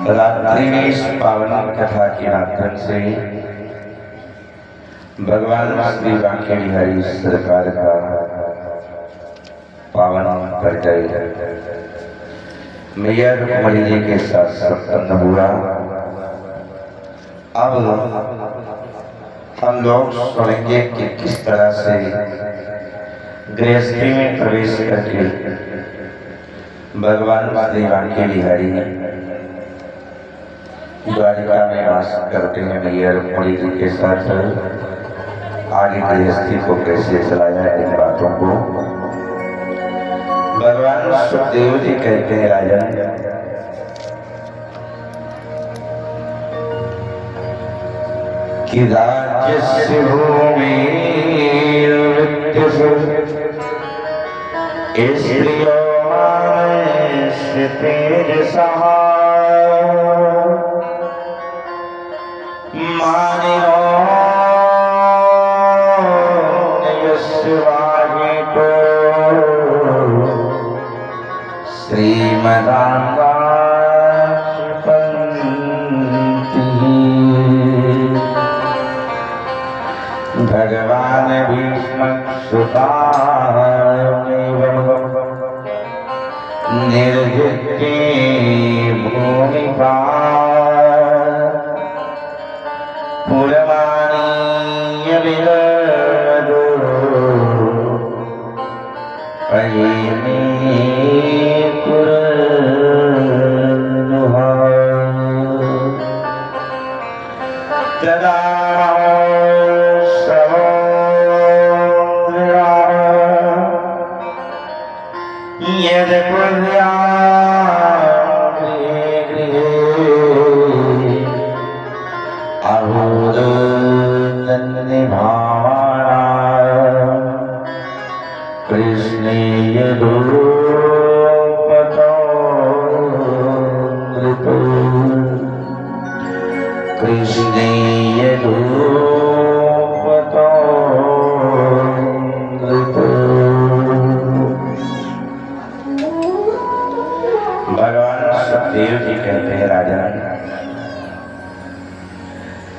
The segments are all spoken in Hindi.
रात्रि में इस पावन कथा के माध्यम से भगवान श्री बांके बिहारी सरकार का पावन परिचय मैया रुक्मणी जी के साथ संपन्न हुआ। अब हम लोग सुनेंगे कि किस तरह से गृहस्थी में प्रवेश करके भगवान श्री बांके बिहारी द्वारिका में वास करते हैं। मैया रुक्मणी जी के साथ आगे गृहस्थी को कैसे चलाया है, इन बातों को भगवान सुखदेव जी कहते हैं, राजन कि राज्य भूमि तेज सहाय मानियो भगवान भीष्म निर्जिते भूमिका पुरवाणीय विरदो अयिमे कुरुहा तदा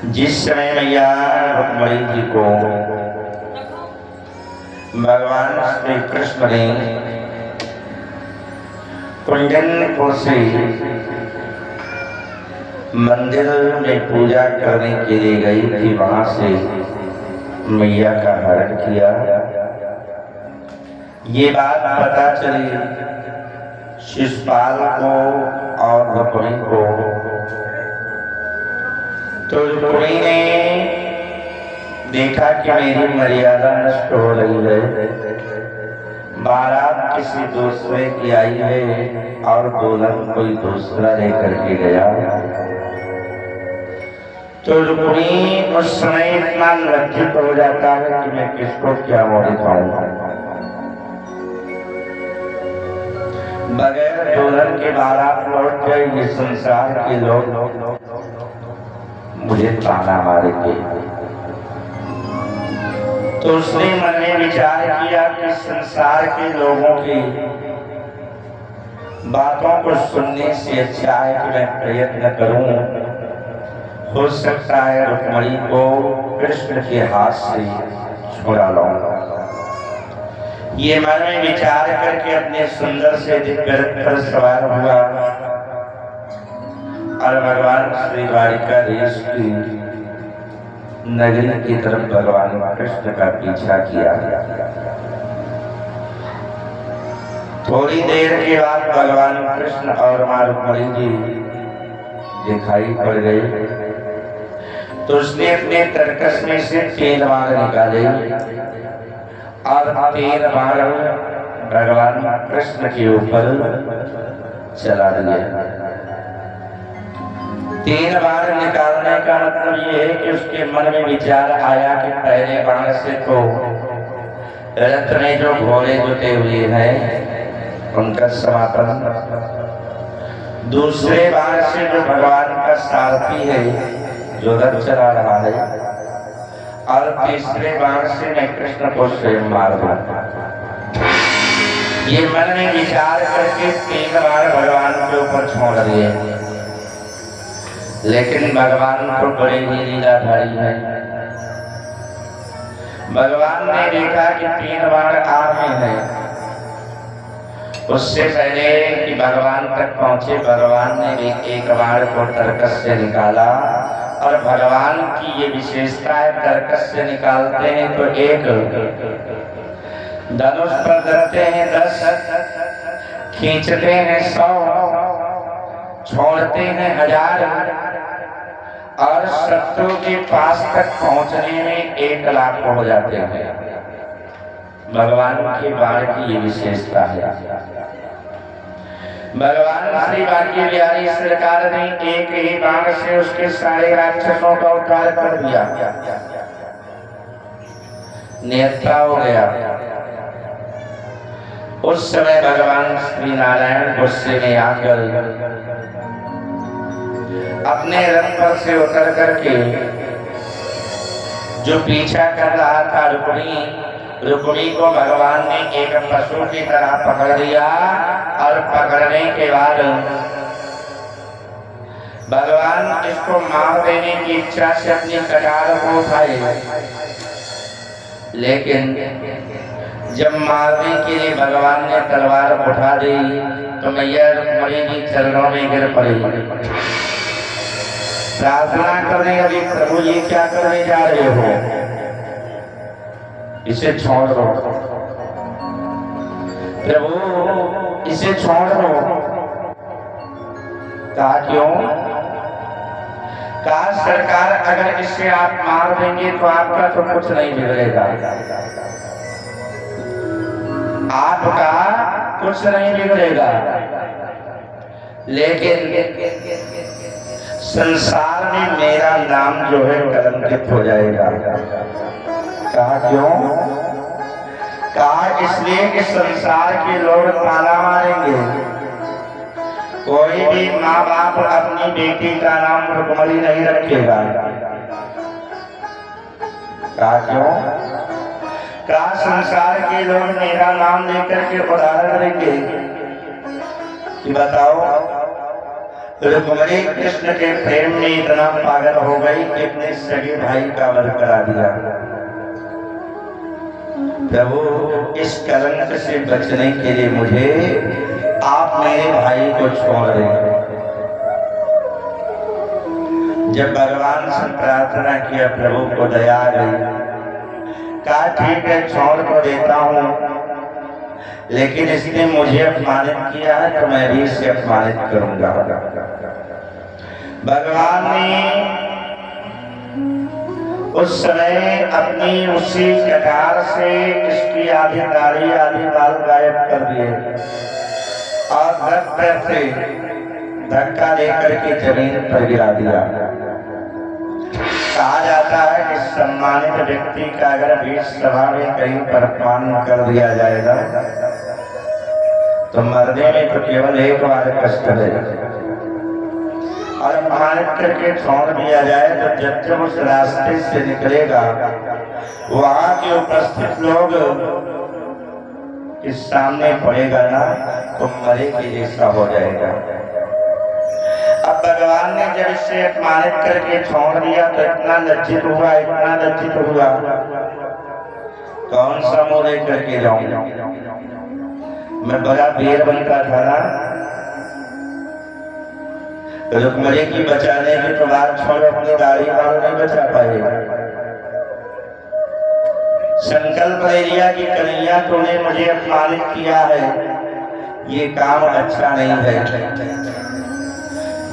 जिस समय मैया रुक्मणी जी को भगवान श्री कृष्ण ने कुंडन से मंदिर में पूजा करने के लिए गई थी, वहां से मैया का हरण किया। ये बात पता चली शिशुपाल को और रुक्मणी को, तो रुक्मणी ने देखा कि मेरी मर्यादा नष्ट हो रही है, बारात किसी दूसरे की आई है और दुल्हन कोई दूसरा लेकर के गया। तो रुक्मणी उस समय इतना लज्जित हो जाता है कि मैं किसको क्या मोड़ दिखाऊंगा। बगैर दुल्हन के बारात लौट गए, ये संसार के लोग मुझे ताना मारेंगे। तो उसने मन में विचार किया कि संसार के लोगों की बातों को सुनने से अच्छा है कि मैं प्रयत्न करूं, हो सकता है रुक्मणी को कृष्ण के हाथ से छुड़ा लाऊं। ये मन में विचार करके अपने सुंदर से दिव्य रथ पर सवार हुआ और भगवान श्री द्वारिका देश की नगरी की तरफ भगवान कृष्ण का पीछा किया। थोड़ी देर के बाद भगवान कृष्ण और मां रुक्मणी जी दिखाई पड़ गए। तो उसने अपने तरकस में से 3 बाण निकाले और 3 बाण भगवान कृष्ण के ऊपर चला दिया। 3 बाण निकालने का मतलब ये है कि उसके मन में विचार आया कि पहले बाण से तो रथ में जो घोड़े जुटे हुए हैं उनका समापन, दूसरे बाण से जो भगवान का सारथी है जो रथ चला रहा है, और तीसरे बाण से मैं कृष्ण को स्वयं मार दूंगा। ये मन में विचार करके 3 बार भगवान के ऊपर छोड़ दिए। लेकिन भगवान को बड़ी ही लीलाधारी है। भगवान ने देखा कि 3 बार आग में है। उससे पहले कि भगवान तक पहुंचे, भगवान ने भी एक बार को तरकस से निकाला। और भगवान की ये विशेषता है, तरकस से निकालते हैं तो 1, धनुष पर धरते हैं 10, खींचते हैं 100, छोड़ते हैं 1000 और शत्रु के पास तक पहुंचने में 1 लाख हो जाते हैं। भगवान के बाण की ये विशेषता है। भगवान श्री बांके बिहारी सरकार ने एक ही बाण से उसके सारे राक्षसों का उद्धार कर दिया, निहत्था हो गया। उस समय भगवान श्री नारायण गुस्से में आकर अपने रथ पर से उतर करके जो पीछा कर रहा था रुक्मिणी को भगवान ने एक पशु की तरह पकड़ लिया। और पकड़ने के बाद भगवान इसको मार देने की इच्छा से अपनी कटार को उठाए, लेकिन जब मारने के लिए भगवान ने तलवार उठा दी तो मैया रुक्मिणी जी चरणों में गिर पड़ी, प्रार्थना करने लगी, प्रभु ये क्या करने जा रहे हो, इसे छोड़ दो प्रभु, इसे छोड़ दो। कहा क्यों? कहा सरकार अगर इसे आप मार देंगे तो आपका तो कुछ नहीं बिगड़ेगा, आपका कुछ नहीं बिगड़ेगा, लेकिन संसार में मेरा नाम जो है कलंकित हो जाएगा। कहा क्यों? कहा इसलिए कि संसार के लोग ताना मारेंगे, कोई भी माँ बाप अपनी बेटी का नाम रुक्मिणी नहीं रखेगा। कहा क्यों? कहा संसार के लोग मेरा नाम लेकर के उदाहरण देंगे कि बताओ रुक्मिणी कृष्ण के प्रेम में इतना पागल हो गई कि अपने सगे भाई का वध करा दिया। प्रभु इस कलंक से बचने के लिए मुझे आप मेरे भाई को छोड़ दें। जब भगवान से प्रार्थना किया प्रभु को दया आ गई, कहा ठीक है छोड़ को देता हूँ, लेकिन इसने मुझे अपमानित किया है तो मैं भी इसे अपमानित करूंगा। भगवान ने उस समय अपनी उसी कटार से इसकी आधी दाढ़ी आधी बाल गायब कर दिए और धड़ से धक्का देकर के जमीन पर गिरा दिया। कहा जाता है कि सम्मानित व्यक्ति का अगर बीच सभा में कहीं पर अपमान कर दिया जाएगा तो मरने में तो केवल एक बार कष्ट है, और अपमानित करके छोड़ दिया जाए तो जब उस रास्ते से निकलेगा वहां के उपस्थित लोग इस सामने पड़ेगा ना तो मरे के जैसा हो जाएगा। अब भगवान ने जब इसे अपमानित करके छोड़ दिया तो इतना लज्जित हुआ, इतना लज्जित हुआ, कौन सा मुंह लेकर के जाऊं, मैं बड़ा वीर बनता था ना, रुक्मिणी की बचाने की तो बात छोड़ो, अपनी दाढ़ी बाल नहीं बचा पाएगा। संकल्प ले लिया कि कन्हैया तूने मुझे अपमानित किया है, ये काम अच्छा नहीं है,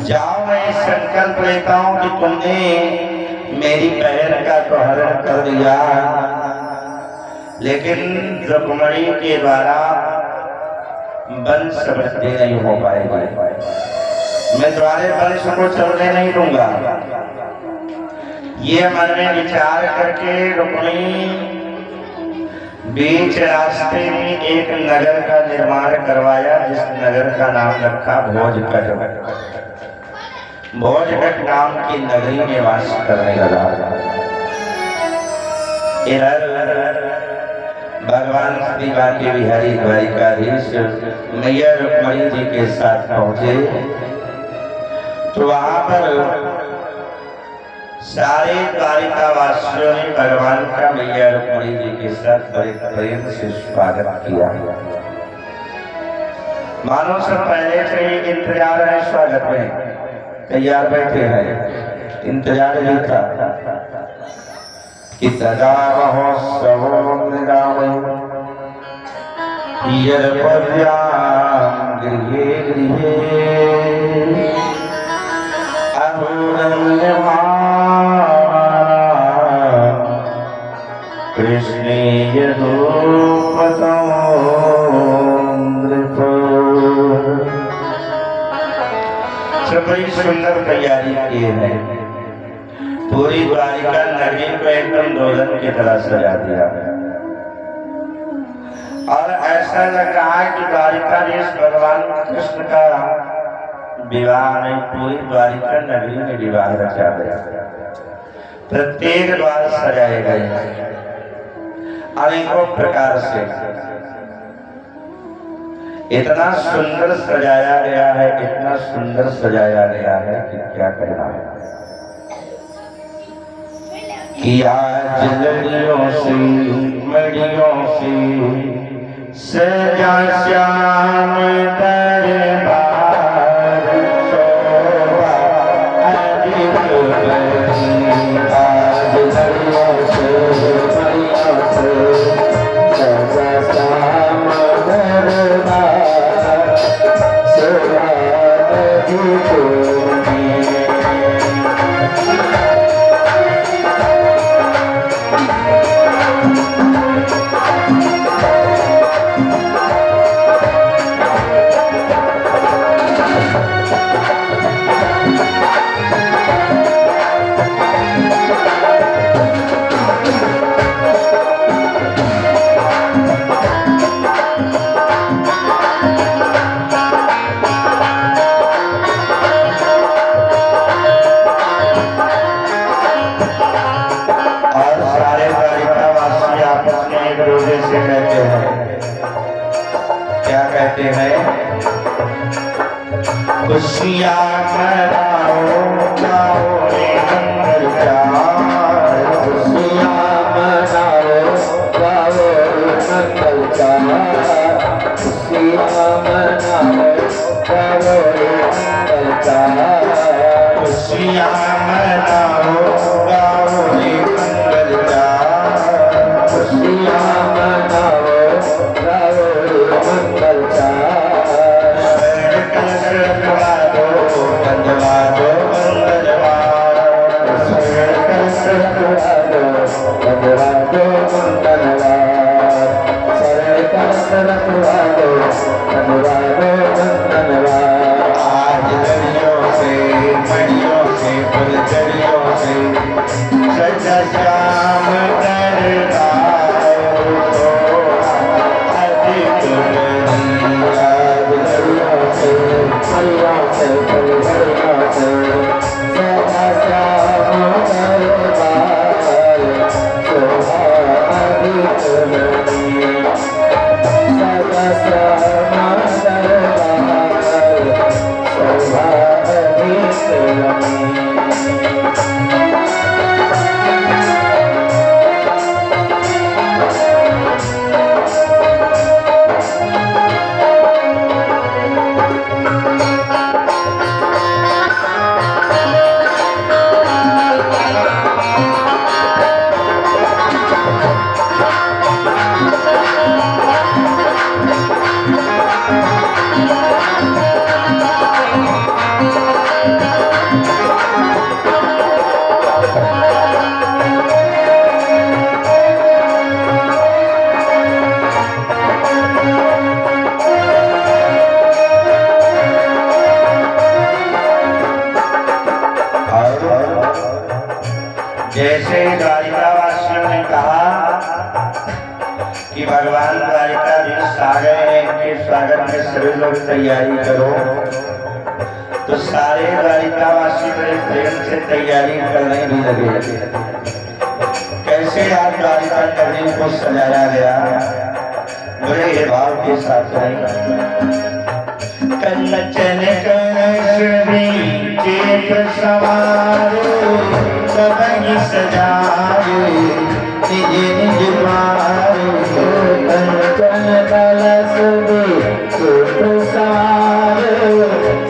जाओ मैं संकल्प लेता हूं कि तुमने मेरी बहन का तो हरण कर दिया, लेकिन रुक्मिणी के द्वारा वंश वृद्धि नहीं हो पाएगी, मैं तुम्हारे वंश को चलने नहीं दूंगा। ये मन में विचार करके रुक्मिणी बीच रास्ते में एक नगर का निर्माण करवाया, जिस नगर का नाम रखा भोजकट। भोजकट नाम की नगरी में वास करने लगा। इधर भगवान श्री बांके बिहारी द्वारिकाधीश मैया रुक्मिणी जी के साथ पहुंचे तो वहां पर सारे द्वारिका वासियों ने भगवान का मैया रुक्मिणी जी के साथ बड़े प्रेम से स्वागत किया। मानो सब पहले से ही इंतजार है, स्वागत में तैयार बैठे हैं, इंतजार ही था कि तदा महोत्सव गृहे गृहे कृष्णेय बड़ी सुंदर तैयारी किए हैं। पूरी द्वारिका नगरी को एकदम दोलन की तरह सजा दिया और ऐसा लग रहा है कि द्वारिकाधीश भगवान कृष्ण का विवाह में पूरी द्वारिका नगरी में विवाह रचा गया। प्रत्येक द्वार सजाए गए अनेकों प्रकार से, इतना सुंदर सजाया गया है, इतना सुंदर सजाया गया है कि क्या कहना है। कि आज लड़ियों से मड़ियों से सजा श्याम दरबार शोभा अधिक बड़ी। आज लड़ियों से मड़ियों से सजा श्याम दरबार शोभा अधिक बड़ी। खुशियाँ मनाओ गाओ रे मंगल चार, खुशियाँ मनाओ गाओ रे मंगल चार, खुशियाँ मनाओ गाओ रे मंगल चार, खुशियाँ मनाओ गाओ रे मंगल चार, खुशियाँ मनाओ गाओ रे मंगल चार। आज दरियों से मड़ियों से फुलझड़ियों से सजा श्याम दरबार अधिक बड़ी। आज दरियों से मड़ियों से फुलझड़ियों से सजा श्याम दरबार शोभा अधिक बड़ी। सजा श्याम दरबार शोभा अधिक बड़ी। जैसे द्वारिका वासियों ने कहा कि भगवान द्वारिकाधीश आ गए हैं, इनके स्वागत में सभी लोग तैयारी करो, तो सारे द्वारिकावासी बड़े प्रेम से तैयारी करने भी लगे। कैसे आज द्वारिका नगरी को सजाया गया, बड़े भाव के साथ। कंचन सवारे सबही सजाए निज निज द्वारे कंचन कलश दीप सवारे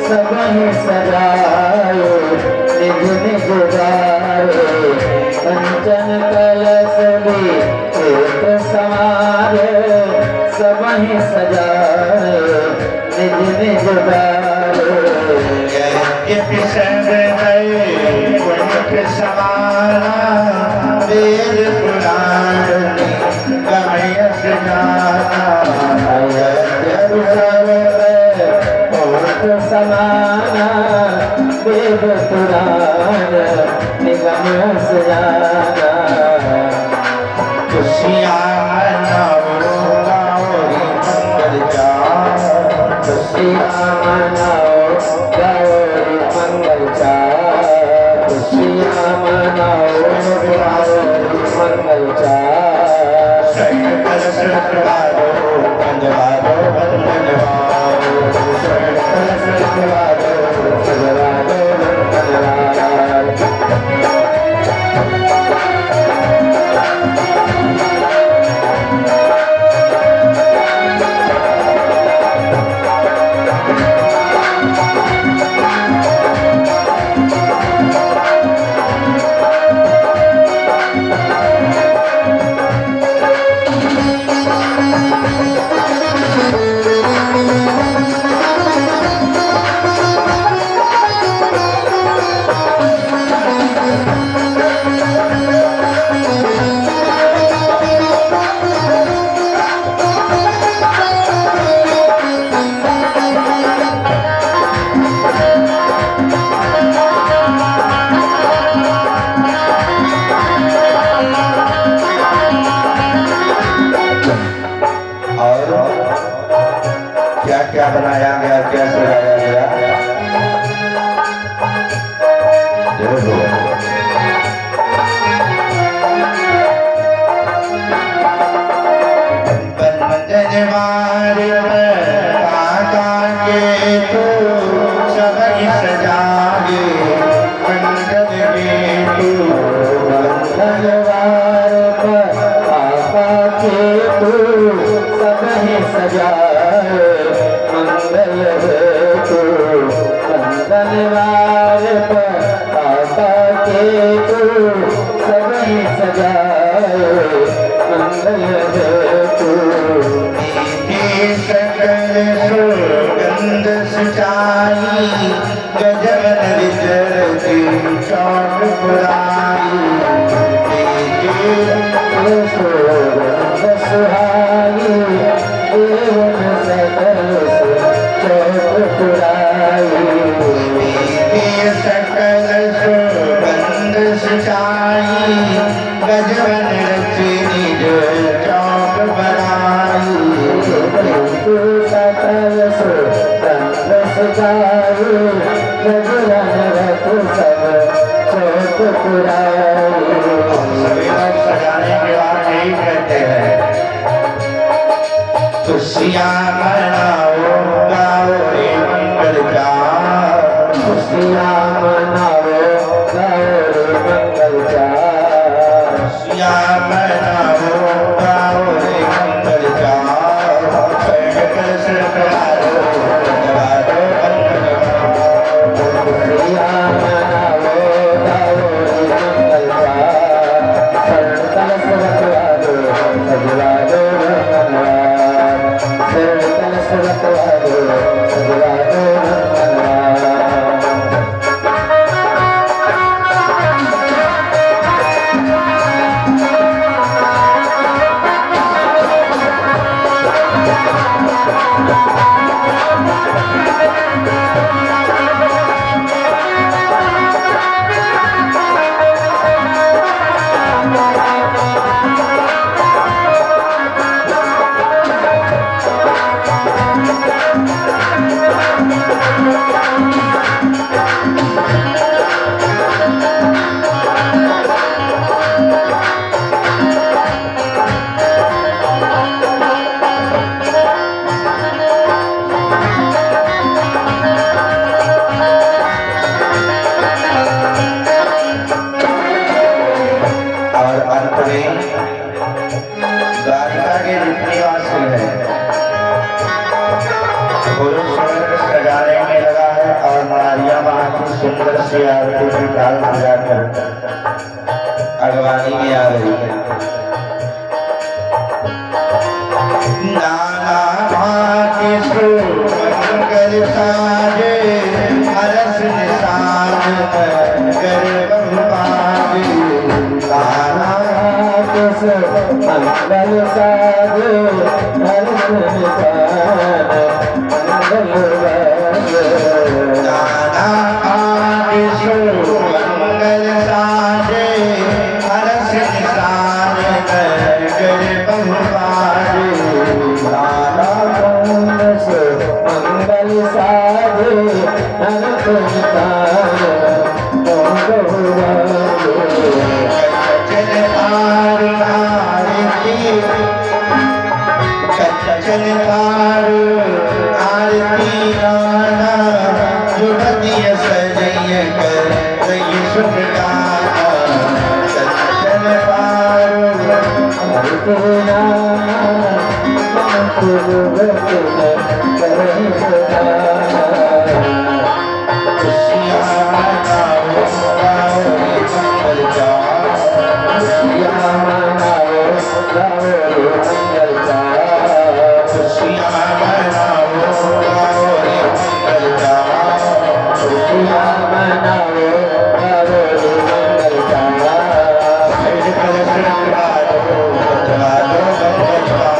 सबहि सजाए निज निज द्वारे कंचन कलश दीप सवारे सबहि सजाए निज निज द्वारे यज्ञ सब कुंठ समाना वेद पुराण गमयस गाना समाना वेद पुराण निगम सजाना खुशियाँ मनाओ गाओ मंगल चार खुशियाँ मनाओ गाओ मंगल चार खुशियाँ मनाओ गाओ मंगल चार सकल सत्वादो पंजवादो बंधनवाओ सकल सत्वादो सजवादो क्या क्या बनाया गया, क्या सजाया गया। देखो बंदनवार काका के तो सबही सजाए मंगल के तो बंदनवार काका के तो सबहि सजाए मंगल हेतु बंदनवार काका के तो सबहि सजाए मंगल हेतु सकल सुगंध सुचाई गजवन विचरती चौक पुराई सुगंध सुहाई देवन सकल चौक पुराई सकल सुगंध सुचाई गजवन रची निज चौक बनाई सकल सुगंध सुहाई गजवन रच सब चौक पुराई सभी लोग सजाने के बाद यही कहते हैं खुशियाँ मनाओ गाओ रे मंगल चार खुशियाँ मनाओ गाओ रे मंगल चार खुशियाँ मनाओ गाओ रे मंगल चार सकल सत्वादो पंजवादो बंधनवाओ खुशियाँ मनाओ गाओ रे मंगल चार सकल सत्वादो सजवादो मंगलवार सकल सत्वादो सजवादो मंगलवार से आरती की ताल बजाकर अगवानी में आ रही है। नाना भांति सुमंगल साजे हरस निशान कर बहुपाजे। नाना मंगल साधु हर्ष निशान मंगल नाना भांति सुमंगल साजे हरस निशान कर बहुपाजे। नाना मंगल साधु हर्ष निशान मंगल चल पार आरती गाना जुगतिय सजय कर रही शुभ गाना। चल पार खुशियाँ मनाओ गाओ मंगल जाओ। खुशियाँ मनाओ गाओ मंगल जाओ। खुशियाँ मनाओ गाओ मंगल जाओ। खुशियाँ मनाओ गाओ मंगल जाओ। सिर पर सिरवा दो बतला दो बतला।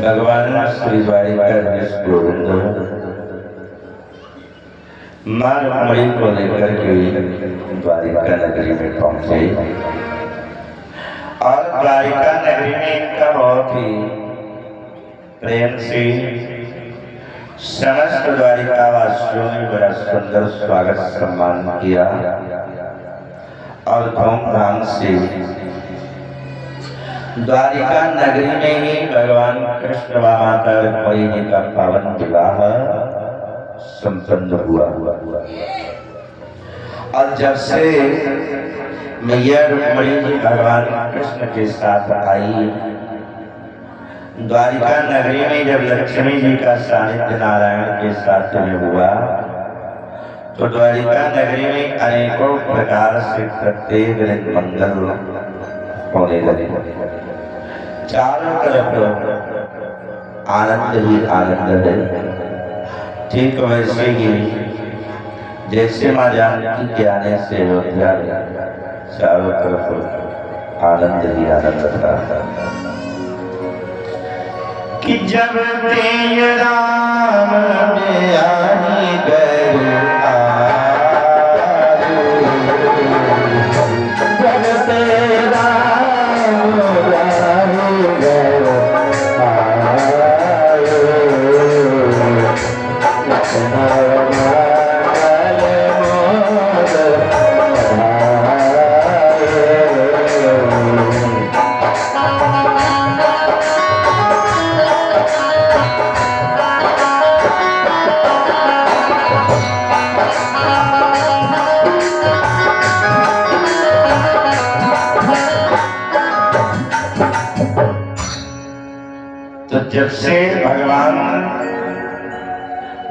भगवान श्री द्वारिका गोविंद मां रुक्मिणी को लेकर के द्वारिका नगरी में पहुंचे और द्वारिका नगरी में इनका बहुत ही प्रेम से समस्त द्वारिका वासियों ने बड़ा सुंदर स्वागत सम्मान किया और धूमधाम से द्वारिका नगरी में ही भगवान कृष्ण व माता रुक्मिणी जी का पावन विवाह संपन्न हुआ। और जब से मैया रुक्मिणी जी भगवान कृष्ण के साथ आई, द्वारिका नगरी में जब लक्ष्मी जी का सानिध्य नारायण के साथ में हुआ तो द्वारिका नगरी में अनेकों प्रकार से प्रत्येक दिन मंगल होने लगे। चारों तरफ आनंद ही आनंद है। ठीक वैसे ही जैसे माँ जानकी के आने से अयोध्या में चारों तरफ आनंद ही आनंद था कि जब तेज राम में आई गए तो जब से भगवान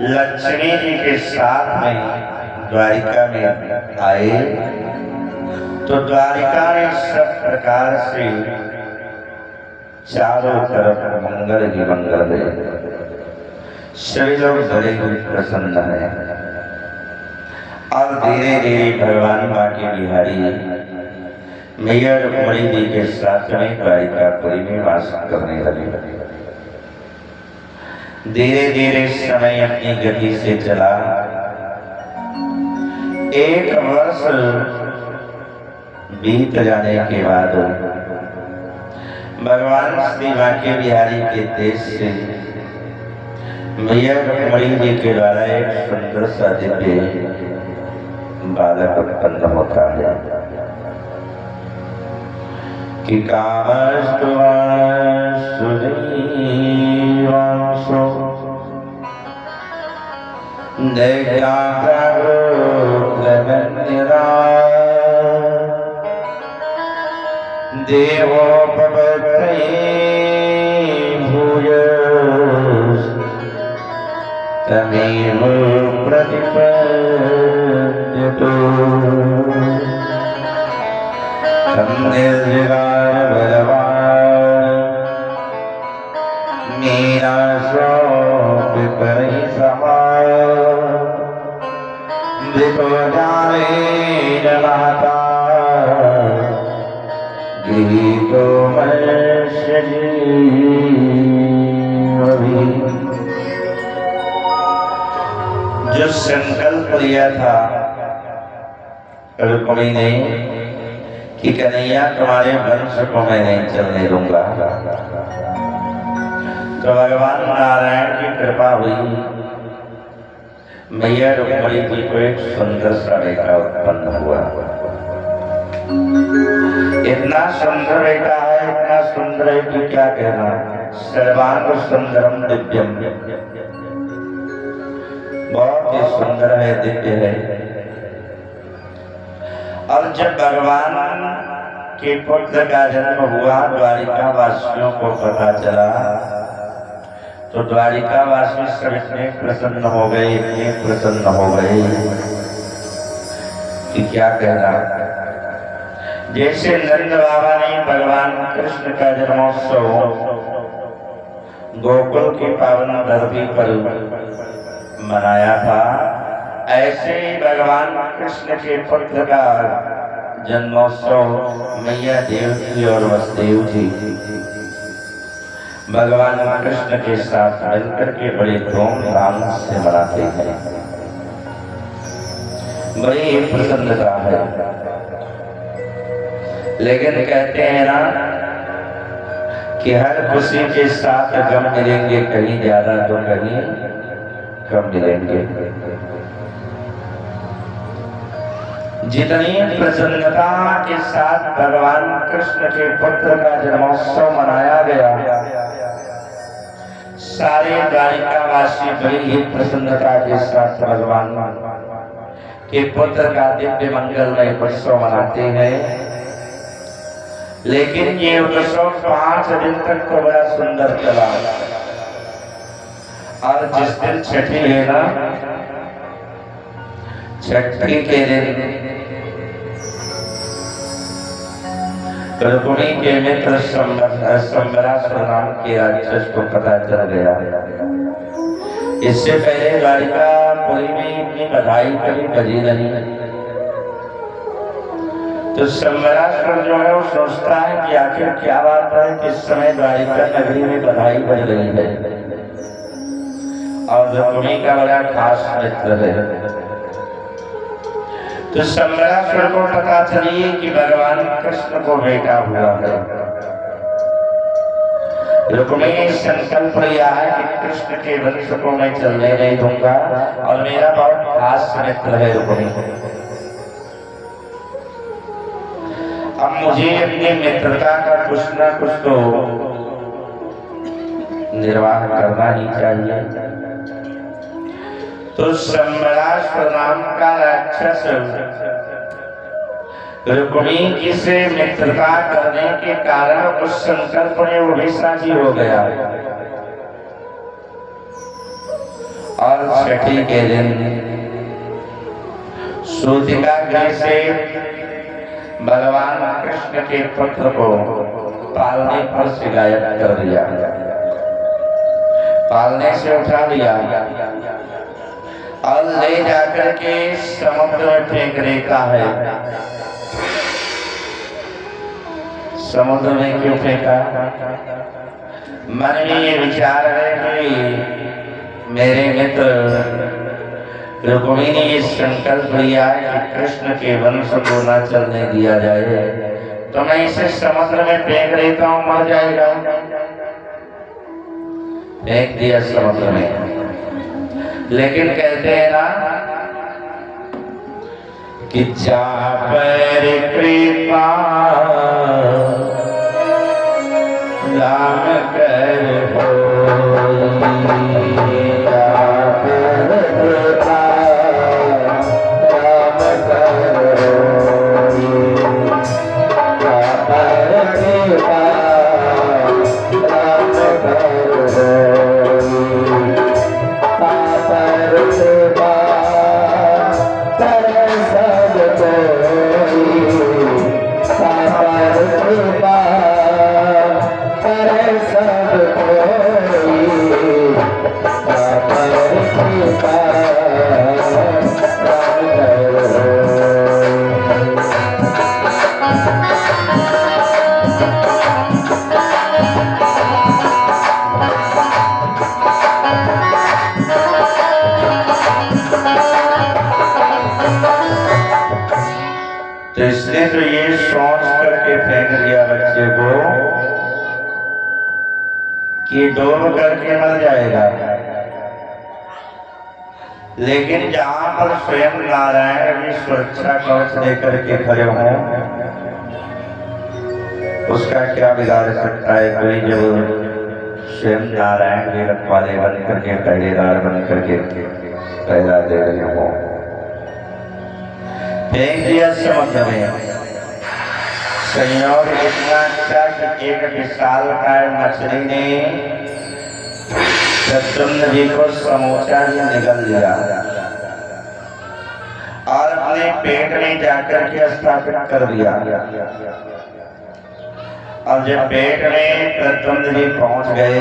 लक्ष्मी जी के साथ में द्वारिका में आए तो द्वारिका में सब प्रकार से चारों तरफ मंगल ही मंगल है। सभी लोग बड़े ही प्रसन्न हैं और धीरे धीरे भगवान माँ के बिहारी मैया रुक्मिणी जी के साथ में द्वारिकापुरी में वास करने लगे। धीरे धीरे समय अपनी गति से चला। 1 वर्ष बीत जाने के बाद भगवान श्री बांके बिहारी के देश से मैया रुक्मिणी जी के द्वारा एक सुंदर सा दिव्य बालक उत्पन्न होता है कि कामस्तु सुरीवांशो देवोपवर्तये भूय तमेव प्रतिपद्यतो तं निर्विकार बलवान् मीनाशो विपरीत समाय मृतोजानेन महता गृहीतो मनुष्यजीवभिः। जो संकल्प लिया था रुक्मिणी ने कि कन्हैया तुम्हारे वंश को मैं नहीं चलने दूंगा, तो भगवान नारायण की कृपा हुई, मैया रुक्मिणी जी को एक सुंदर सा बेटा उत्पन्न हुआ। इतना सुंदर बेटा है, इतना सुंदर है कि क्या कहना, सर्वांग सुंदरम दिव्यम, बहुत ही सुंदर है, दिव्य है। और जब भगवान के पुत्र का जन्म हुआ, द्वारिका वासियों को पता चला, तो द्वारिका वासी सब इतने प्रसन्न हो गए, इतने प्रसन्न हो गए कि क्या कहना। जैसे नंद बाबा ने भगवान कृष्ण का जन्मोत्सव गोकुल की पावन धरती पर मनाया था, ऐसे ही भगवान कृष्ण के पुत्र का जन्मोत्सव मैया देवकी और वसुदेव जी भगवान कृष्ण के साथ मिलकर के बड़े धूमधाम से मनाते हैं। बड़ी प्रसन्नता है। लेकिन कहते हैं ना कि हर खुशी के साथ गम मिलेंगे, कहीं ज्यादा तो कहीं कम मिलेंगे। जितनी प्रसन्नता के साथ भगवान कृष्ण के पुत्र का जन्मोत्सव मनाया गया, सारे द्वारिकावासी बड़ी ही प्रसन्नता के साथ भगवान के पुत्र का दिव्य मंगलमय उत्सव मनाते हैं। लेकिन ये उत्सव 5 दिन तक तो बड़ा सुंदर चला, और जिस दिन छठी है ना, छठी के दिन रुक्मिणी के मित्र संबरासुर नाम के राक्षस को पता चल गया। इससे पहले द्वारिकापुरी में इतनी बधाई कभी बजी नहीं। तो संबरासुर जो है वो सोचता है कि आखिर क्या बात है कि इस समय द्वारिका नगरी में बधाई बज रही है, और रुक्मिणी का बड़ा खास मित्र है। तो संबरासुर को पता चली कि भगवान कृष्ण को बेटा हुआ है। रुक्मिणी ने संकल्प लिया है कि कृष्ण के वंश को मैं चलने नहीं दूंगा, और मेरा बहुत खास मित्र है रुक्मिणी। अब मुझे अपनी मित्रता का कुछ ना कुछ तो निर्वाह करना ही चाहिए। तो संबरासुर नाम का राक्षस रुक्मिणी से मित्रता करने के कारण उस संकल्प में वो भी साझी हो गया। और छठी के दिन सूतिका गृह से भगवान कृष्ण के पुत्र को पालने पर से गायब कर दिया, पालने से उठा लिया और ले जाकर के समुद्र में फेंक देता है। समुद्र में क्यों फेंका? मन में ये विचार है कि मेरे मित्र रुक्मिणी ने ये संकल्प लिया कि कृष्ण के वंश को न चलने दिया जाए, तो मैं इसे समुद्र में फेंक देता हूँ, मर जाएगा। फेंक दिया समुद्र में। लेकिन कहते हैं ना कि जा पर कृपा राम कर तो ये सोच करके फेंक दिया बच्चे को कि डूब करके मर जाएगा। लेकिन जहां पर स्वयं नारायण की सुरक्षा कवच लेकर के खड़े हों, उसका क्या बिगाड़ सकता है कोई, जब स्वयं नारायण के रखवाले बन करके, पहरेदार बन करके पहरा दे रहे हो। फेंक दिया समुद्र में। संयोग इतना अच्छा कि एक विशालकाय मछली ने शत्रुघ्न जी को समूचा ही निगल लिया और अपने पेट में जाकर के स्थापित कर दिया। और जब पेट में प्रद्युम्न जी पहुंच गए,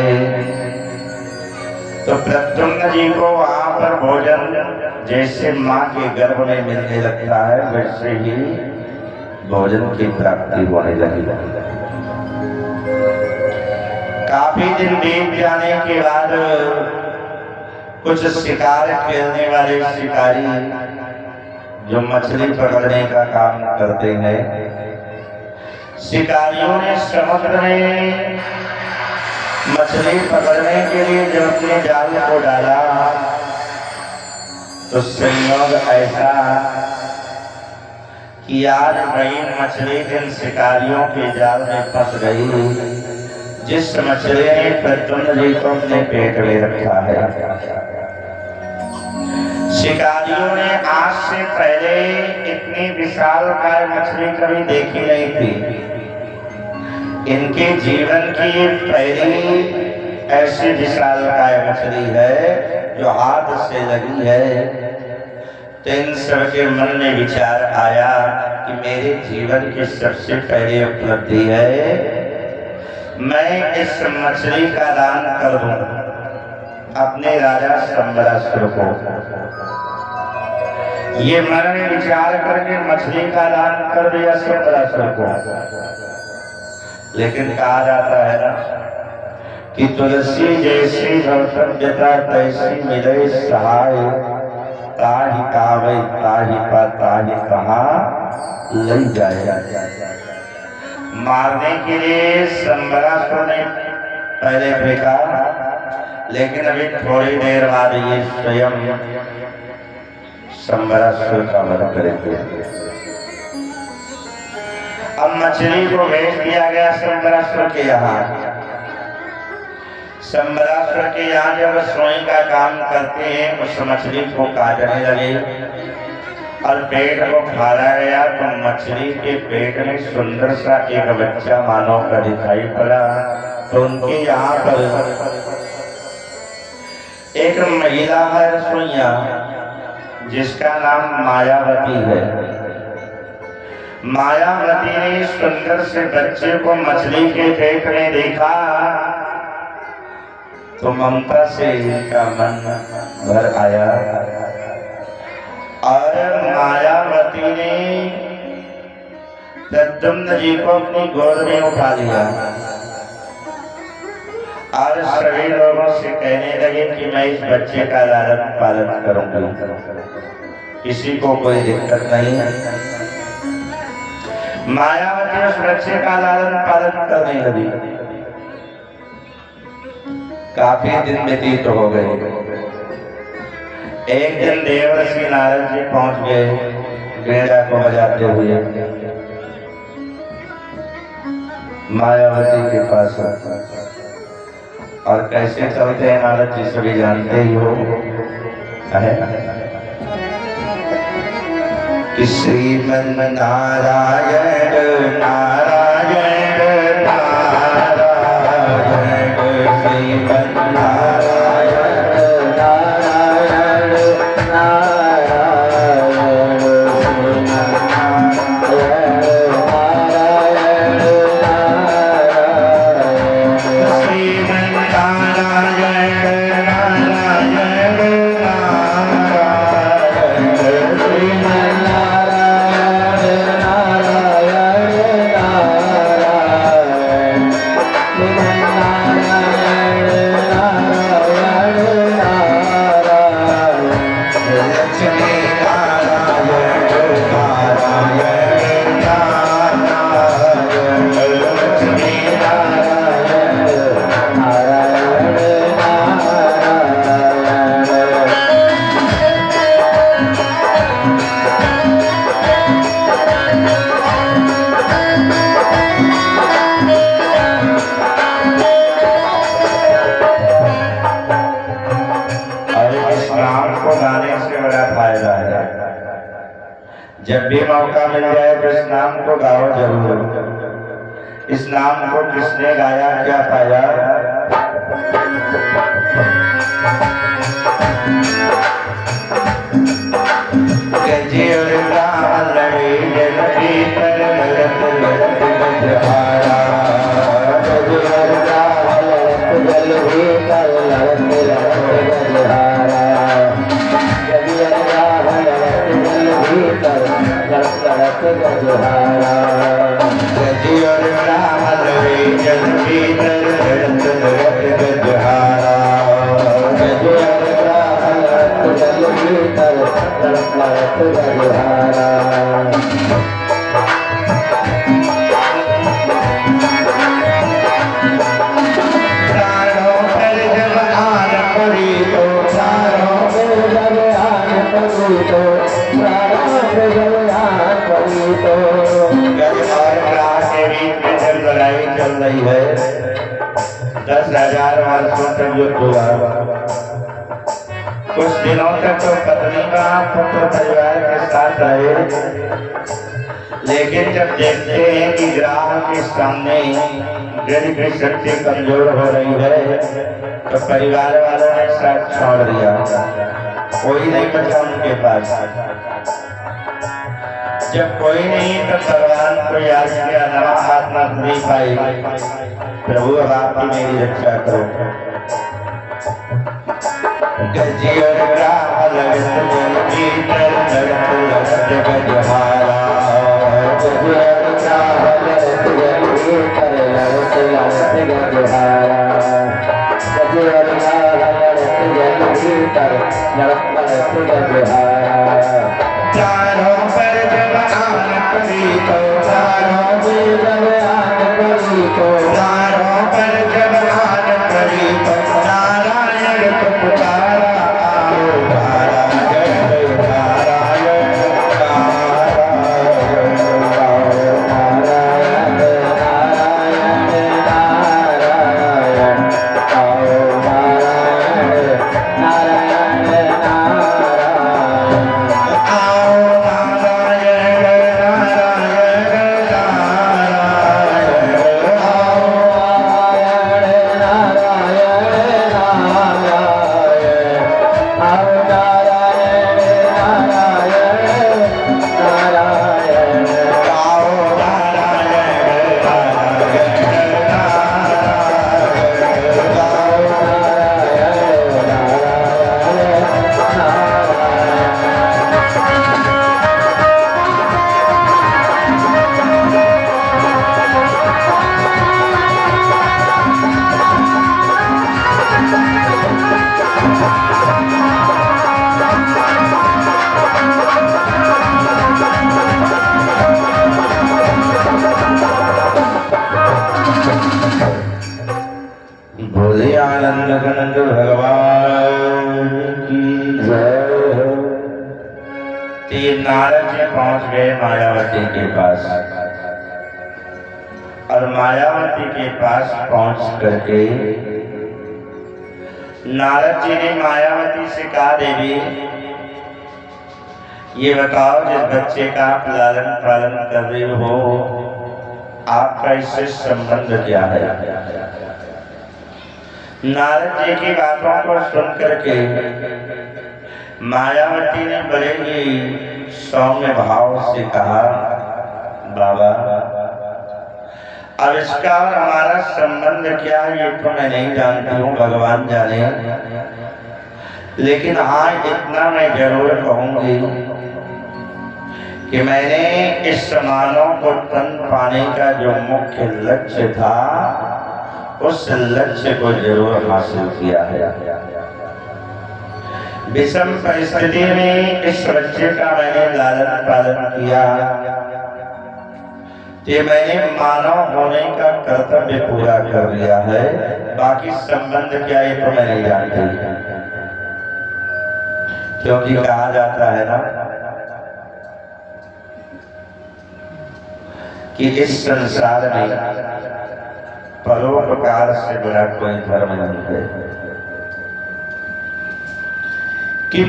तो प्रद्युम्न जी को वहां पर भोजन जैसे माँ के गर्भ में मिलने लगता है, वैसे ही भोजन की प्राप्ति होने लगी। काफी दिन बीत जाने के बाद कुछ शिकार खेलने वाले शिकारी जो मछली पकड़ने का काम करते हैं, शिकारियों ने समुद्र में मछली पकड़ने के लिए जब अपने जाल को डाला, तो संयोग ऐसा कि आज वही मछली इन शिकारियों के जाल में फंस गई, जिस मछली ने प्रद्युम्न जी को अपने पेट में रखा है। शिकारियों ने आज से पहले इतनी विशालकाय मछली कभी देखी नहीं थी। इनके जीवन की ये पहली ऐसी विशालकाय मछली है जो हाथ से लगी है। तो इन सबके मन में विचार आया कि मेरे जीवन की सबसे पहली उपलब्धि है, मैं इस मछली का दान कर दूं अपने राजा संबरासुर को। ये मन में विचार करके मछली का दान कर दिया संबरासुर को। लेकिन कहा जाता है ना कि तुलसी जैसी भवतव्यता तैसी मिले सहाय, ताहि कावै ताहि पर ताहि कहाँ लई जाए। मारने के लिए संबरासुर ने पहले फेंका, लेकिन अभी थोड़ी देर बाद ये स्वयं संबरासुर का वध करेंगे। अब मछली को भेज दिया गया संबरासुर के यहाँ। संबरासुर के यहाँ जब सोई का काम करते हैं, उस मछली को काटने लगे और पेट को फाड़ा गया, तो मछली के पेट में सुंदर सा एक बच्चा मानव का दिखाई पड़ा। तो उनके यहाँ पर एक महिला है सोइया, जिसका नाम मायावती है। मायावती ने सुंदर से बच्चे को मछली के पेट में देखा, तो ममता से इनका मन भर आया और मायावती ने प्रद्युम्न जी को अपनी गोद में उठा लिया और सभी लोगों से कहने लगे कि मैं इस बच्चे का लालन पालन करूंगी, किसी को कोई दिक्कत नहीं है। मायावती उस बच्चे का लालन पालन करने लगी। काफी दिन व्यतीत हो गए। एक दिन देवर्षि नारद जी पहुंच गए वीणा को बजाते हुए मायावती के पास। और कैसे चलते हैं नारद जी सभी जानते ही हो, है कि श्रीमन नारायण नारायण नारायण श्रीमन नारायण नारायण नारायण श्रीमन नारायण नारायण जब भी मौका मिल जाए तो इस नाम को गाओ जरूर। इस नाम को किसने गाया क्या पाया? गजे और राम लड़े जल भीतर लड़त लड़त गजहारा। गजे और राम लड़त जल भीतर लड़त लड़त गजहारा। गजे और राम लड़त जल भीतर लड़त लड़त गजहारा। गजे और राम लड़े जल भीतर लड़त लड़त गजहारा। गजे और राम लड़त जल भीतर लड़त लड़त गजहारा। लड़ाई चल रही है, 10,000 वर्षों तक युद्ध हुआ। कुछ दिनों तक तो पत्नी का पुत्र परिवार के साथ रहे, लेकिन जब देखते हैं कि ग्राह के सामने गरीब की शक्ति कमजोर हो रही है तो परिवार वालों ने साथ छोड़ दिया। कोई नहीं बचा उनके पास। जब कोई नहीं तो भगवान को याद किया, नवा आत्मा नहीं पाई, प्रभु अब आपकी मेरी रक्षा करो। गजी और राम लड़त जल भीतर लड़त लड़त गजहारा। गजे और राम लड़त जल भीतर लड़त लड़त गजहारा। गजे और राम लड़त जल भीतर लड़त लड़त गजहारा। चारों पर जब आन पड़ी तो चारों में जब आन पड़ी तो चारों पर जब आन पड़ी तो नारायण को पुकारा। आओ नारायण नारायण नारायण नारायण नारायण नारायण आओ नारायण नारायण नारायण आओ नारायण नारायण नारायण आओ नारायण नारायण तीन नारद जी पहुंच गए मायावती के पास और मायावती के पास पहुंच करके नारद जी ने मायावती से कहा, देवी ये बताओ, जिस बच्चे का आप लालन पालन कर रही हो, आपका इससे संबंध क्या है? नारद जी की बातों को सुन करके मायावती ने बड़े ही सौम्य भाव से कहा, बाबा अब इसका और हमारा संबंध क्या है ये तो मैं नहीं जानती हूँ, भगवान जाने, लेकिन हाँ इतना मैं जरूर कहूंगी कि मैंने इस मानव को तन पाने का जो मुख्य लक्ष्य था उस लक्ष्य को जरूर हासिल किया है। विषम परिस्थिति में इस बच्चे का मैंने लालन पालन किया, ये मैंने मानव होने का कर्तव्य पूरा कर लिया है, बाकी संबंध क्या है तो मैं नहीं जानती। क्योंकि कहा जाता है ना कि इस संसार में परोपकार से बड़ा कोई धर्म नहीं है। कि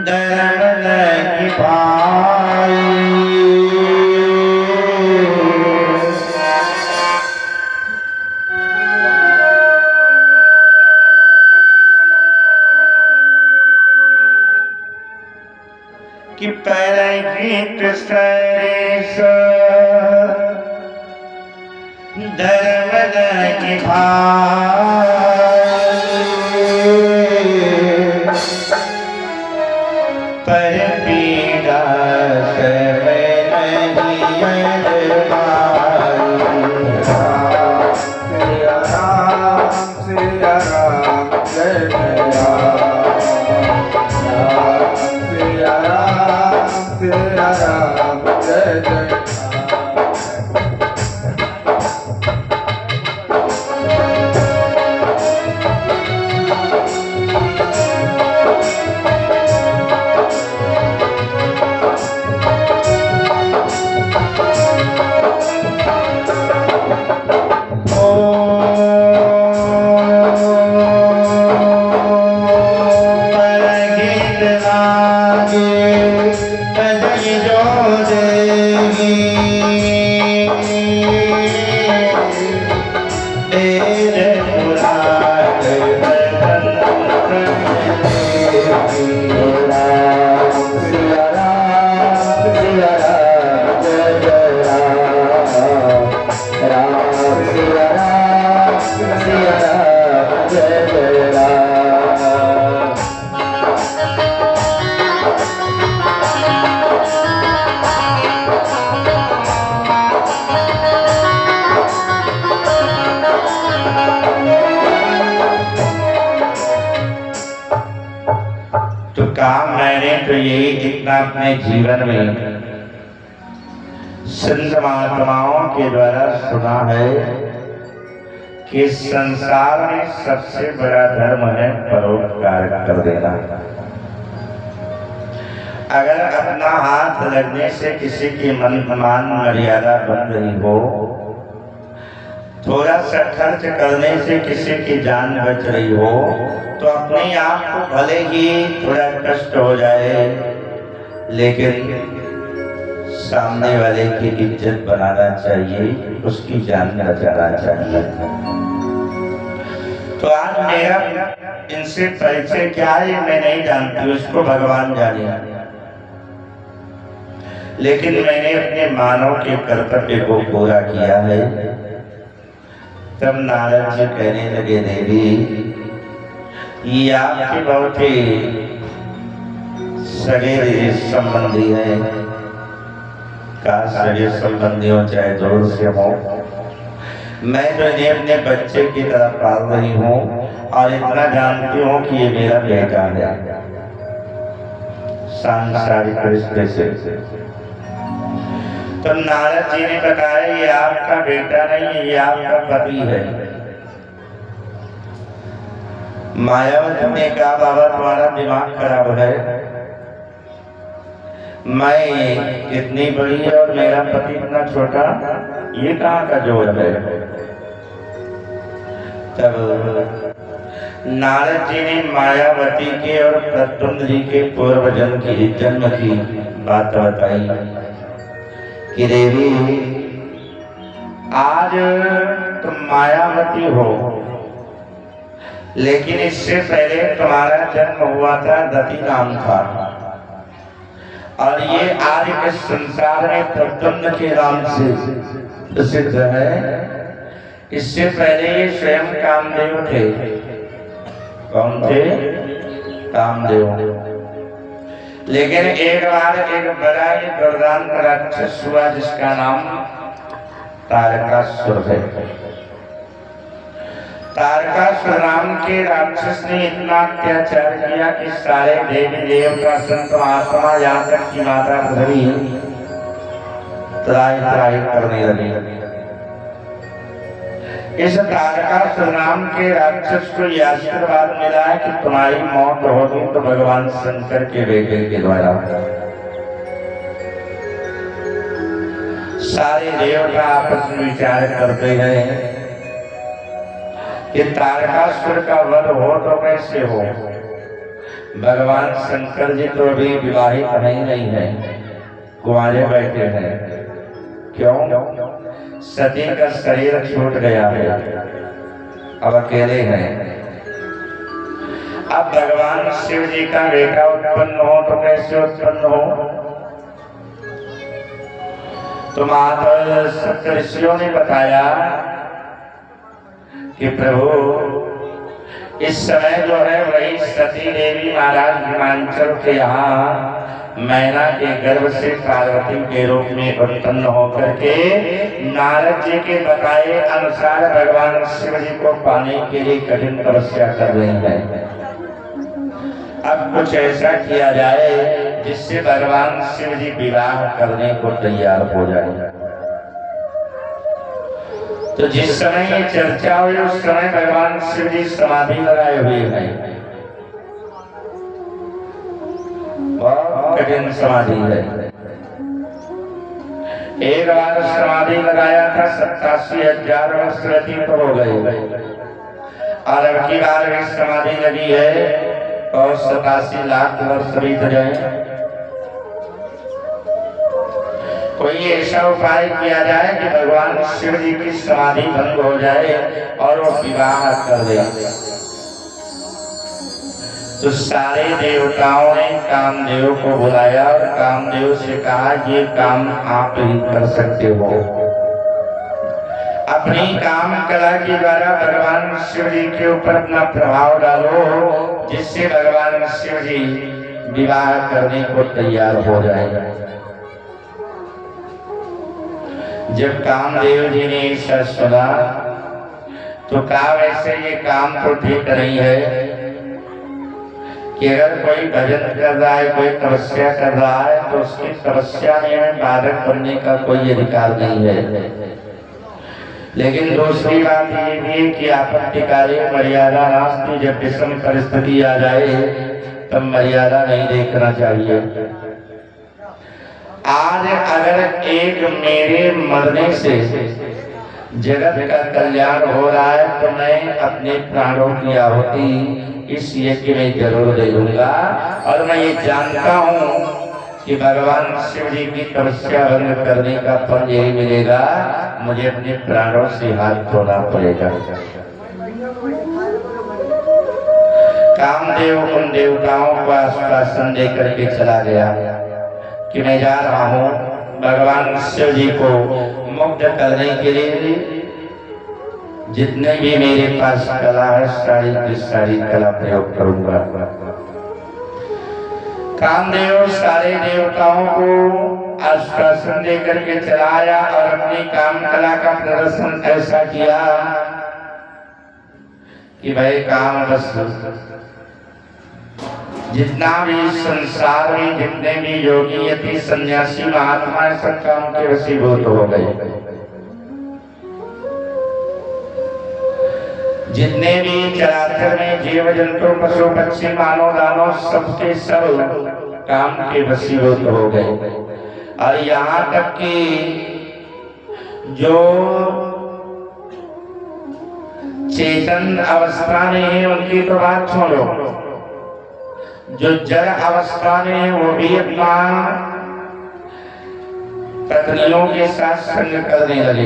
धर्म नहीं पाई, कि पैरहित सरिस धर्म नहीं पाई, पर पीड़ा से मैं नहीं अड़पाई। सिया राम जय जय राम, सिया राम जय जय राम। काम मैंने तो यही इतना अपने जीवन में संत महात्माओं के द्वारा सुना है कि संसार में सबसे बड़ा धर्म है परोपकार कर देना। अगर अपना हाथ लगने से किसी की मान मर्यादा बन रही हो, थोड़ा सा खर्च करने से किसी की जान बच रही हो, तो अपने आप को भले ही थोड़ा कष्ट हो जाए, लेकिन सामने वाले की इज्जत बनाना चाहिए, उसकी जान बचाना चाहिए। तो आज मेरा इनसे परिचय क्या है मैं नहीं जानती, उसको भगवान जाने, लेकिन मैंने अपने मानव के कर्तव्य को पूरा किया है। तब नारद जी कहने लगे, देवी ये आपके बहुत ही सगे संबंधी है, का सगे संबंधी हो चाहे दूर से हो, मैं तो इन्हें अपने बच्चे की तरह पाल रही हूँ और इतना जानती हूँ कि ये मेरा बेटा है सांसारिक रिश्ते से। तो नारद जी ने बताया ये आपका बेटा नहीं, ये आपका पति है। मायावती ने कहा बाबा तुम्हारा दिमाग खराब है, मैं इतनी बड़ी और मेरा पति इतना छोटा, ये कहाँ का जोड़ है। तब नारद जी ने मायावती के और प्रद्युम्न जी के पूर्व जन्म की बात बताई कि देवी आज तुम मायावती हो, लेकिन इससे पहले तुम्हारा जन्म हुआ था दति नाम था, और ये आज के संसार में प्रद्युम्न के नाम से प्रसिद्ध है। इससे पहले ये स्वयं कामदेव थे। कौन थे? कामदेव। लेकिन एक बार एक बड़ा ही दुर्दांत राक्षस हुआ जिसका नाम तारकासुर है। तारकासुर नाम के राक्षस ने इतना अत्याचार किया कि सारे देवी देवता संत महात्मा यहाँ तक की माता पृथ्वी त्राही त्राही करने लगी। इस तारकासुर नाम के राक्षस को यह आशीर्वाद मिला है कि तुम्हारी मौत होगी तो भगवान शंकर के बेटे के द्वारा। सारे देवता आपस में विचार करते हैं कि तारकासुर का वध हो तो कैसे हो। भगवान शंकर जी तो अभी विवाहित नहीं है, कुंवारे बैठे हैं। क्यों? सती का शरीर छूट गया है, अब अकेले हैं। अब भगवान शिव जी का बेटा उत्पन्न हो तो कैसे उत्पन्न हो। तो माता सप्तऋषियों ने बताया कि प्रभु इस समय जो है वही सती देवी महाराज हिमांचल के यहाँ मैना के गर्भ से पार्वती के रूप में उत्पन्न होकर के नारद जी के बताए अनुसार भगवान शिव जी को पाने के लिए कठिन तपस्या कर रही है। अब कुछ ऐसा किया जाए जिससे भगवान शिव जी विवाह करने को तैयार हो जाए। तो जिस समय ये चर्चा हुई उस समय भगवान शिव जी समाधि लगाए हुए हैं। बहुत कठिन समाधि है। एक बार समाधि लगाया था 87,000 वर्ष व्यतीत हो गए, और अब की बार भी समाधि लगी है और 87 लाख वर्ष बीत गए। कोई ऐसा उपाय किया जाए कि भगवान शिव जी की समाधि भंग हो जाए और वो विवाह कर दे। तो सारे देवताओं ने कामदेव को बुलाया और कामदेव से कहा ये काम आप ही कर सकते हो। अपनी काम कला के द्वारा भगवान शिव जी के ऊपर अपना प्रभाव डालो, जिससे भगवान शिव जी विवाह करने को तैयार हो जाएगा। जब कामदेव जी ने ऐसा सुना तो कहा वैसे ये काम तो ठीक नहीं है कि अगर कोई भजन कर रहा है, कोई तपस्या कर रहा है तो उसकी तपस्या में बाधक बनने का कोई अधिकार नहीं है। लेकिन दूसरी बात ये भी है कि आपत्तिकारी मर्यादा नास्ति, जब विषम परिस्थिति आ जाए तब मर्यादा नहीं देखना चाहिए। आज अगर एक मेरे मरने से जगत का कल्याण हो रहा है तो मैं अपने प्राणों की आहुति इस यज्ञ में जरूर दे दूंगा, और मैं ये जानता हूँ कि भगवान शिव जी की तपस्या भंग करने का फल यही मिलेगा, मुझे अपने प्राणों से हाथ धोना पड़ेगा। कामदेव उन देवताओं को आश्वासन देकर के चला गया कि मैं जा रहा हूँ भगवान शिव जी को मुक्त करने के लिए, जितने भी मेरे पास कला है सारी की सारी कला प्रयोग करूंगा। कामदेव सारे देवताओं को आश्वासन देकर के चलाया और अपनी काम कला का प्रदर्शन ऐसा किया कि भाई काम बस जितना भी संसार में जितने भी योगी यति सन्यासी महात्मा सब काम के वशीभूत हो गए। जितने भी चराचर में जीव जंतु पशु पक्षी मानव दानव सबके सब काम के वशीभूत हो गए। और यहाँ तक कि जो चेतन अवस्था में है उनकी तो बात छोड़ो, जो जड़ अवस्था में है वो भी अपना पत्नियों के साथ संग करने लगे।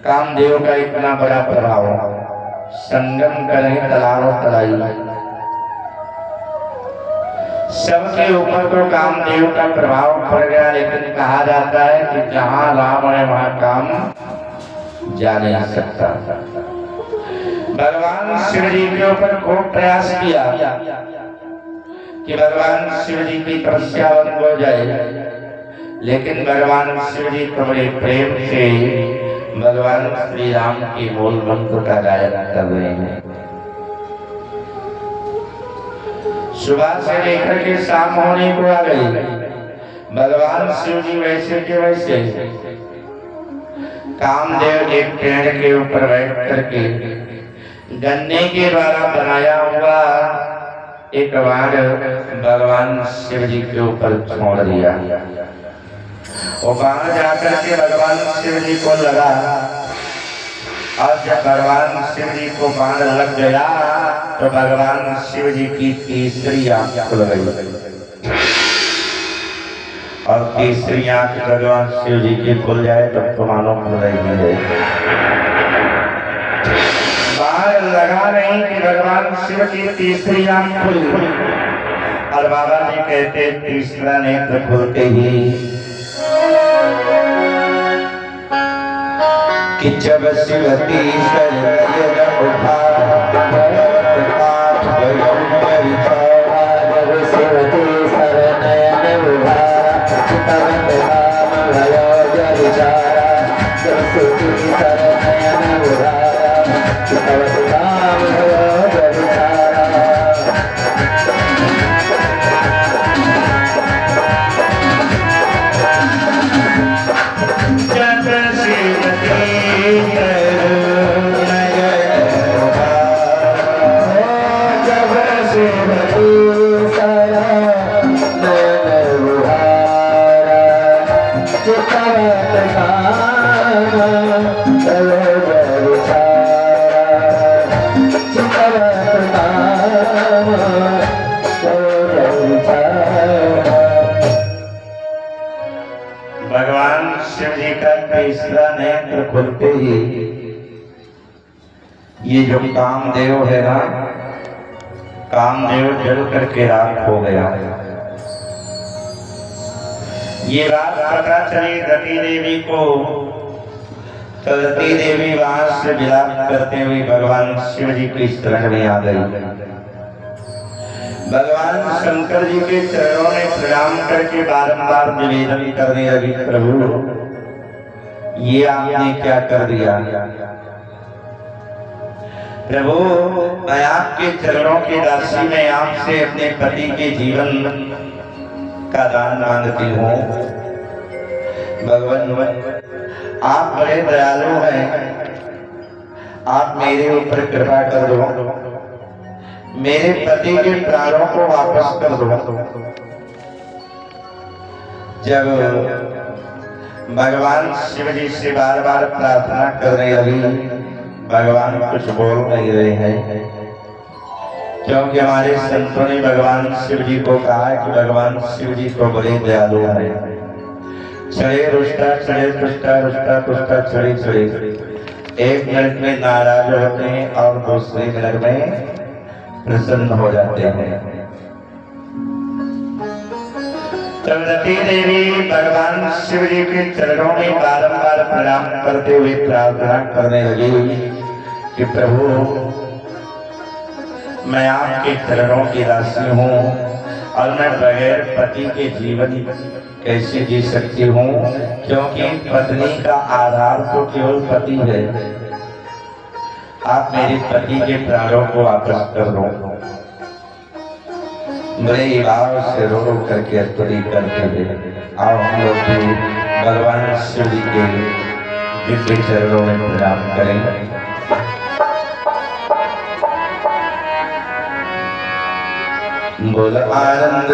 कामदेव का इतना बड़ा प्रभाव, संगम करें तलाओ तलाई, सबके ऊपर तो कामदेव का प्रभाव पड़ गया। लेकिन कहा जाता है कि जहाँ राम है वहाँ काम जा नहीं सकता। भगवान शिव जी के ऊपर खूब प्रयास किया कि भगवान शिव जी की तपस्या बंद हो जाए, लेकिन भगवान शिव जी तो बड़े प्रेम से भगवान श्री राम के मूल मंत्र का गायन कर रहे हैं। सुबह से लेकर के शाम होने को आ गई, भगवान शिव जी वैसे के वैसे कामदेव एक पेड़ के ऊपर बैठ करके गन्ने के द्वारा बनाया हुआ एक बाण भगवान शिव जी के ऊपर छोड़ दिया। वो बाण जाकर के भगवान शिव जी को लगा, और जब भगवान शिव जी को बाण लग गया तो भगवान शिव जी की तीसरी आंख खुल गई। और तीसरी आंख भगवान शिव जी की खुल जाए तब तो मानो खुल रही है। बाण लगा नहीं कि भगवान शिव की तीसरी आंख खुल, और बाबा जी कहते तीसरा नेत्र खुलते ही कि जब शिवती शरण उठा भगवान शिव जी का तीसरा नेत्र खुलते ही ये जो कामदेव है ना, कामदेव जल करके राख हो गया। ये बात पता चली रति देवी को, तो रति देवी वहां से विलाप करते हुए भगवान शिव जी की शरण में आ गई। भगवान शंकर जी के चरणों में प्रणाम करके बारंबार निवेदन करने लगी, प्रभु ये आपने क्या कर दिया? प्रभु मैं आपके चरणों की राशि में आपसे अपने पति के जीवन का दान मांगती हूँ। भगवान आप बड़े दयालु हैं, आप मेरे ऊपर कृपा कर दो, मेरे पति के प्राणों को वापस कर दो। जब भगवान शिव जी से बार बार प्रार्थना करने लगी, भगवान कुछ बोल नहीं रहे हैं, क्योंकि हमारे संतों ने भगवान शिव जी को कहा कि भगवान शिव जी को बड़े दयालु हैं। चढ़े रुष्टा चढ़े तुष्टा रुष्टा तुष्टा चढ़े चढ़े, एक मिनट में नाराज होते हैं और दूसरे मिनट में प्रसन्न हो जाते हैं। तब रति देवी भगवान शिव जी के चरणों में बारंबार प्रणाम करते हुए प्रार्थना करने लगी कि प्रभु मैं आपके चरणों की दासी हूँ और मैं बगैर पति के जीवन कैसे जी सकती हूँ, क्योंकि पत्नी का आधार तो केवल पति है। आप मेरे पति के प्राणों को वापस कर दो। बड़े ही भाव से रो रो करके स्तुति करते थे। आओ हम लोग भी भगवान शिव जी के दिव्य चरणों में प्रणाम करें। बोल आनंद